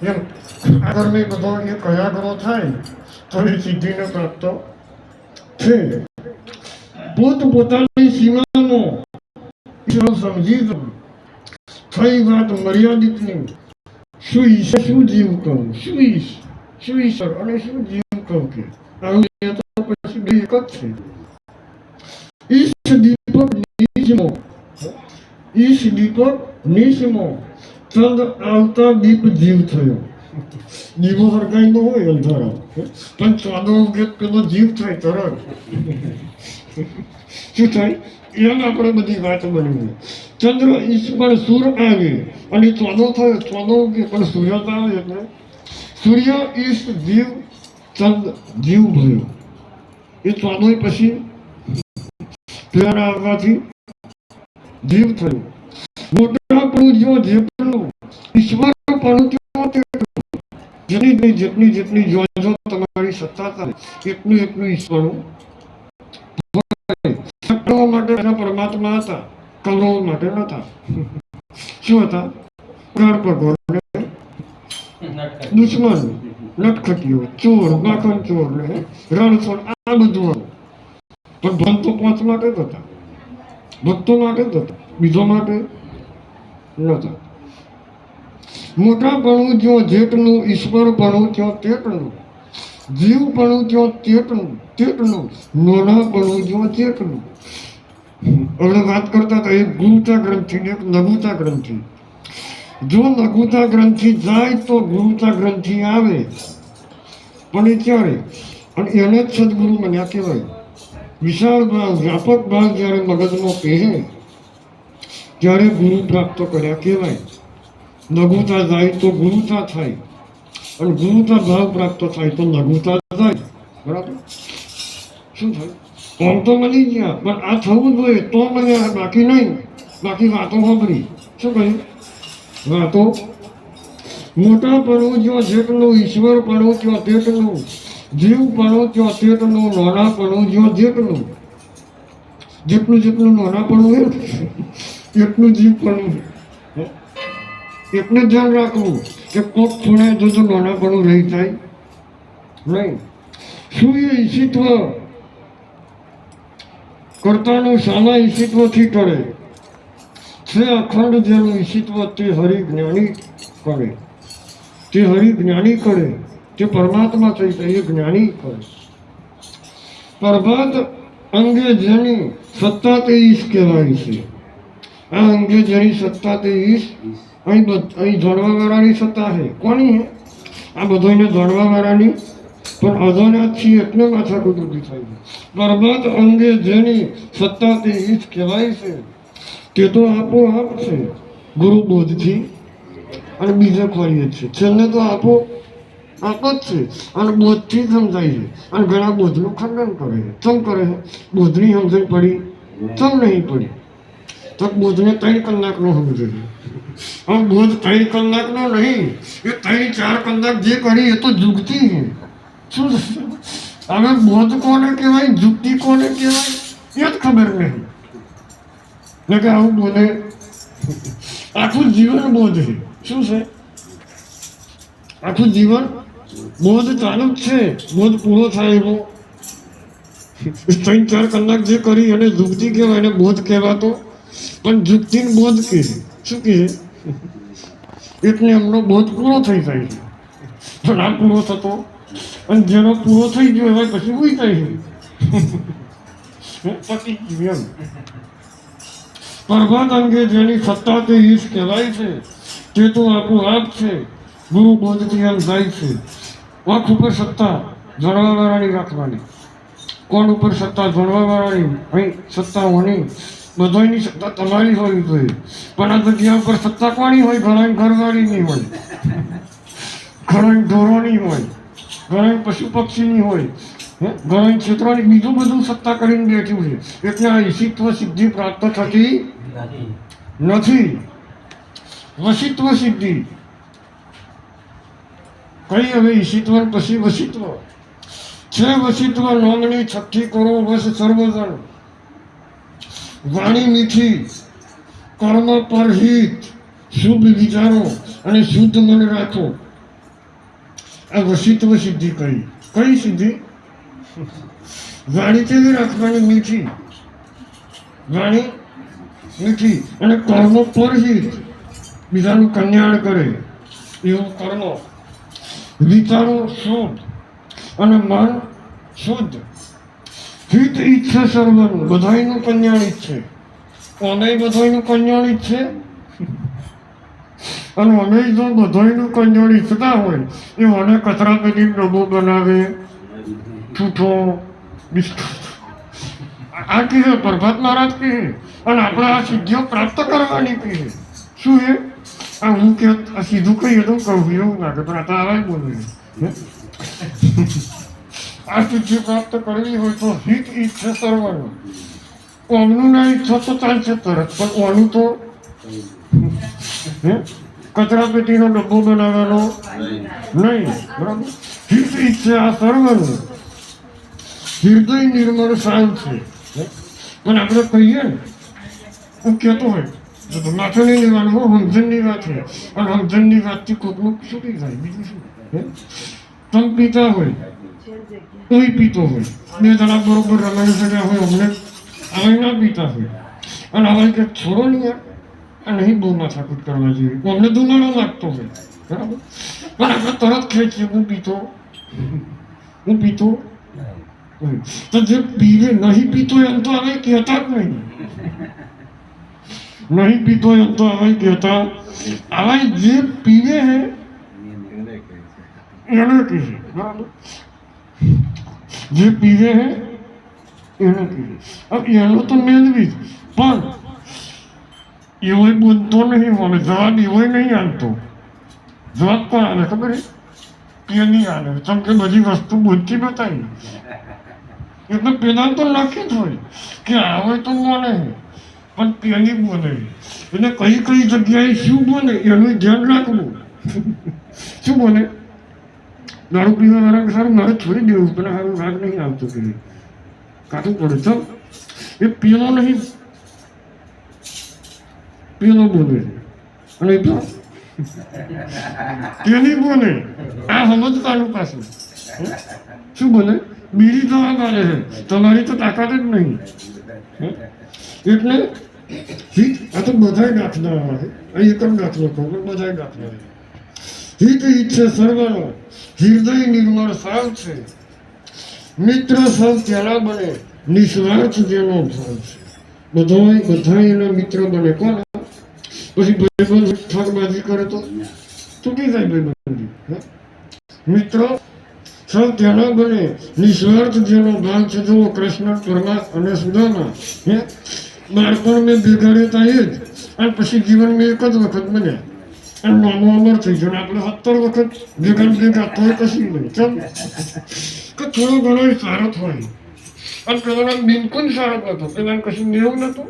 એમ આગળની બધો એ કયા ગ્રહ થાય તો એ સિદ્ધિને પ્રાપ્ત છે. પોતપોતાની સીમાનો સમજી દો. થઈ વાત મર્યાદિતની. શું ઈશ્વર શું જીવ કહું, શું ઈશ્વર અને શું જીવ કહું કે આવું તો પછી બે એક જ છે. ઈશ દીપક નિશમો ચંદ આવતા દીપ જીવ થયો. દીવો હરકાઈ નો હોય અંધારા, પણ ચાંદો ઉગે પેલો જીવ થાય તરત. શું થાય એમ આપણે બધી વાત બની. ચંદ્ર ઈશ પર સૂર આવે અને ચાંદો થયો, ચાંદો ઉગે પણ સૂર્ય આવે એટલે સૂર્ય ઈશ જીવ ચંદ જીવ ભયો. એ ચાંદો પછી પેલા આવવાથી જીવ થયું. મોટા પણ જો જેટલું ઈશ્વર પણ જેટલી જેટલી જો તમારી સત્તા થાય એટલું ઈશ્વર માટે પરમાત્મા હતા, કૌરવો માટે નતા. શું હતા? દુશ્મન, નટખટીઓ, ચોર, માખણ ચોર, રણછોડ, આ બધું. પણ ભક્તો પાંચ માટે જ હતા, ભક્તો માટે જ હતા, બીજો માટે નતા. મોટાપણું જો જેટલું, ઈશ્વર પણ ત્યાં તેટલું, જીવ પણ ત્યાં તેટલું, નાનાપણું જો જેટલું. હવે વાત કરતા હતા એક ગુરુતા ગ્રંથિ ને એક લઘુતા ગ્રંથિ. જો લઘુતા ગ્રંથિ જાય તો ગુરુતા ગ્રંથિ આવે, પણ એ ક્યારે? અને એને જ સદગુરુ માન્યા કહેવાય. વિશાળ ભાવ, વ્યાપક ભાવ જ્યારે મગજમાં પહેરે ત્યારે ગુરુ પ્રાપ્ત કર્યા કહેવાય. લઘુતા જાય તો ગુરુતા થાય, અને ગુરુતા ભાવ પ્રાપ્ત થાય તો લઘુતા જાય. બરાબર? શું થાય? આમ તો મળી ગયા, પણ આ થવું જોઈએ તો મળ્યા, બાકી નહીં. બાકી વાતો સાંભળી. શું કહ્યું? વાતો. મોટાપણું જો જેટલું, ઈશ્વર પણ ત્યાં તેટલું, જીવ પણ ત્યાં તેટલું, નાનાપણું જો જેટલું. જેટલું નાનાપણું એટલું જીવ પણ. એટલે ધ્યાન રાખવું કે કોક ખૂણે જો નાનાપણું રહી જાય નહીં. શું એ ઈશિત્વ કર્તાનું સામા ઈશિત્વથી ટળે છે. અખંડ જેનું ઈશિત્વ તે હરિજ્ઞાની કરે, તે હરિજ્ઞાની કરે, તે પરમાત્મા થઈ જાય એ જ્ઞાની કરે. પ્રભાત અંગે જેની સત્તા તે ઈશ કહેવાય છે. આ અંગે જેની સત્તા તે ઈશ. અહીં જાણવા વાળાની સત્તા છે. કોની છે? આ બધાને જાણવા વાળાની. પણ અજાણ્યા છીએ એટલે માથાકૂટ ઊભી થાય છે. પ્રભાત અંગે જેની સત્તા તે ઈશ કહેવાય છે, તે તો આપોઆપ છે ગુરુ બોધથી અને બીજા ખોરીએ છે. છેલ્લે તો આપો આપ જ છે અને બોધથી સમજાય છે. અને ઘણા બોધનું ખંડન કરે છે. ચમ કરે છે? બોધની સમજણ પડી, ચમ નહીં પડી? તો બોધને 3 કલાકનો સમજે છે. હવે બોધ 3 કલાકનો નહીં, એ 3-4 કલાક જે કરી એ તો જુગતી છે. શું? હવે બોધ કોને કહેવાય, જુગતી કોને કહેવાય એ જ ખબર નહીં. કે આવું બોલે આખું જીવન બોધ છે. શું છે? આખું જીવન બોધ ચાલુ જ છે. બોધ પૂરો થાય એવો 3-4 કલાક જે કરી એને જુગતી કહેવાય, એને બોધ કહેવાતો. પણ જુગતી બોધ કે શું કહે? એટલે એમનો બોધ પૂરો થઈ જાય છે. પણ આ પૂરો થતો, અને જેનો પૂરો થઈ ગયો એવા પછી ઉઈ જાય છે. પતી ગયું એમ. પ્રભાત અંગે જેની સત્તા તે ઈશ કહેવાય છે, તે તો આપોઆપ છે ગુરુ બોધથી એમ જાય છે. આંખ ઉપર સત્તા જાણવા વાળાની રાખવાની. કોણ ઉપર સત્તા? જાણવા વાળાની. અહીં સત્તા હોની, બધાની સત્તા તમારી હોવી જોઈએ. પણ આ જગ્યા ઉપર સત્તા કોની હોય? ઘણા ઘરવાળીની હોય, ઘણા ઢોરોની હોય, ઘણા પશુ પક્ષીની હોય, ઘણા ક્ષેત્રોની. બીજું બધું સત્તા કરીને બેઠું છે. એટલે આ ઈશિત્વ સિદ્ધિ પ્રાપ્ત થતી નથી. વશિત્વ સિદ્ધિ કઈ? હવે ઈશિત્વ પછી વશિત્વ છે. વશિત્વ નોમની છઠ્ઠી કરો વશ સર્વજન. વાણી મીઠી, કર્મ પરહિત, શુભ વિચારો અને શુદ્ધ મન રાખો. આ વશિત્વ સિદ્ધિ કઈ સિદ્ધિ? વાણી કેવી રાખવાની? મીઠી વાણી, મીઠી, અને કર્મ પરહિત, બીજાનું કલ્યાણ કરે એવું કર્મ. વિચારો શુદ્ધ અને મન શુદ્ધ. હિત ઈચ્છે સર્વનું, બધાયનું કલ્યાણ ઈચ્છે. અમે બધાયનું કલ્યાણ ઈચ્છે, અને અમે જો બધાયનું કલ્યાણ ઈચ્છતા હોય એ મને કચરા પેટી ડબ્બો બનાવે, છૂઠો, બિસ્કુટ, આ કહે પ્રભાત મહારાજ કહે, અને આપણે આ સિદ્ધિઓ પ્રાપ્ત કરવાની કહે. શું એ આ હું કે આ સીધું કહીએ તો કહું એવું લાગે, પણ આ તો આવા જ બોલું. આ સિદ્ધિ પ્રાપ્ત કરવી હોય તો હિત ઈચ્છે સર્વનું. ઓમનું ના ઈચ્છો તો ચાલશે તરત, પણ ઓનું તો કચરા પેટીનો ડબ્બો બનાવવાનો નહીં. બરાબર? હિત ઈચ્છે આ સર્વનું. હૃદય નિર્મળ શાંત છે. પણ આપણે કહીએ ને, હું કહેતો હોય તો માથે નહીં લેવાનું, સમજણની વાત છે, અને સમજણની વાતથી કોકનું છૂટી જાય. બીજું શું? તમે પીતા હોય, કોઈ પીતો હોય, બે જણા બરોબર રમાડી શક્યા હોય, અમને હવે ના પીતા હોય, અને હવે કે છોડો નહીં યાર, આ નહીં બહુ માથાકૂટ કરવા જોઈએ, અમને દુનાળો લાગતો હોય. બરાબર? પણ આપણે તરત ખેંચીએ, હું પીતો. તો જે પીવે નહીં પીતો એમ તો હવે કહેતા જ નહીં. નહીં પીતો એમ તો હવે કહેતા, હવે જે પીવે હે એને કહે. બરાબર? જે પીવે હે એને કહે. હવે એનો તો મેળવી જ, પણ એવો બોલતો નહીં મને, જવાબ એવો નહીં આવતો. જવાબ કોણ આવે ખબર? પેલી આવે. કેમ કે બધી વસ્તુ બોલતી બતાવી, એટલે પેલા તો લખી જ હોય કે આવે તો મને, પણ પેલી બોલે. એટલે કઈ જગ્યાએ શું બોલે એનું ધ્યાન રાખવું. શું બોલે? દારૂ પીવા વાળા સારું મારે છોડી દેવું, પણ સારું રાગ નહીં આવતો કે કાઢવું પડે. તો એ પેલો નહીં, પેલો બોલે છે, અને એ તો પેલી બોલે. આ સમજવાનું પાછું. શું બોલે? બીજી જવાબ આવે છે, તમારી તો તાકાત જ નહીં. એટલે આ તો બધા દાખલા આવે. અહીં એક જ દાખલો કહું, બધા દાખલા. હિત ઈચ્છે સર્વનો, હૃદય નિર્મળ સાવ છે. મિત્ર સૌ ત્યાંના બને, નિસ્વાર્થ જેનો ભાવ છે. બધા એના મિત્ર બને. કોણ? પછી ભાઈબંધ ઠગબાજી કરે તો તૂટી જાય ભાઈબંધી. મિત્રો સૌ ત્યાંના બને, નિસ્વાર્થ જેનો ભાવ છે. જુઓ કૃષ્ણ, પરમાત્મા અને સુદામા બાળપણ મેં બેગાડ્યા એ જ, અને પછી જીવનમાં એક જ વખત બન્યા, અને નાનો અમર થઈ ગયો. આપણે 70 વખત ભેગા તોય કશું નહીં. ચમ કે થોડો ઘણો સારો હોય, અને પેલાના બિલકુલ સારો હતો. પેલા કશું એવું નતું.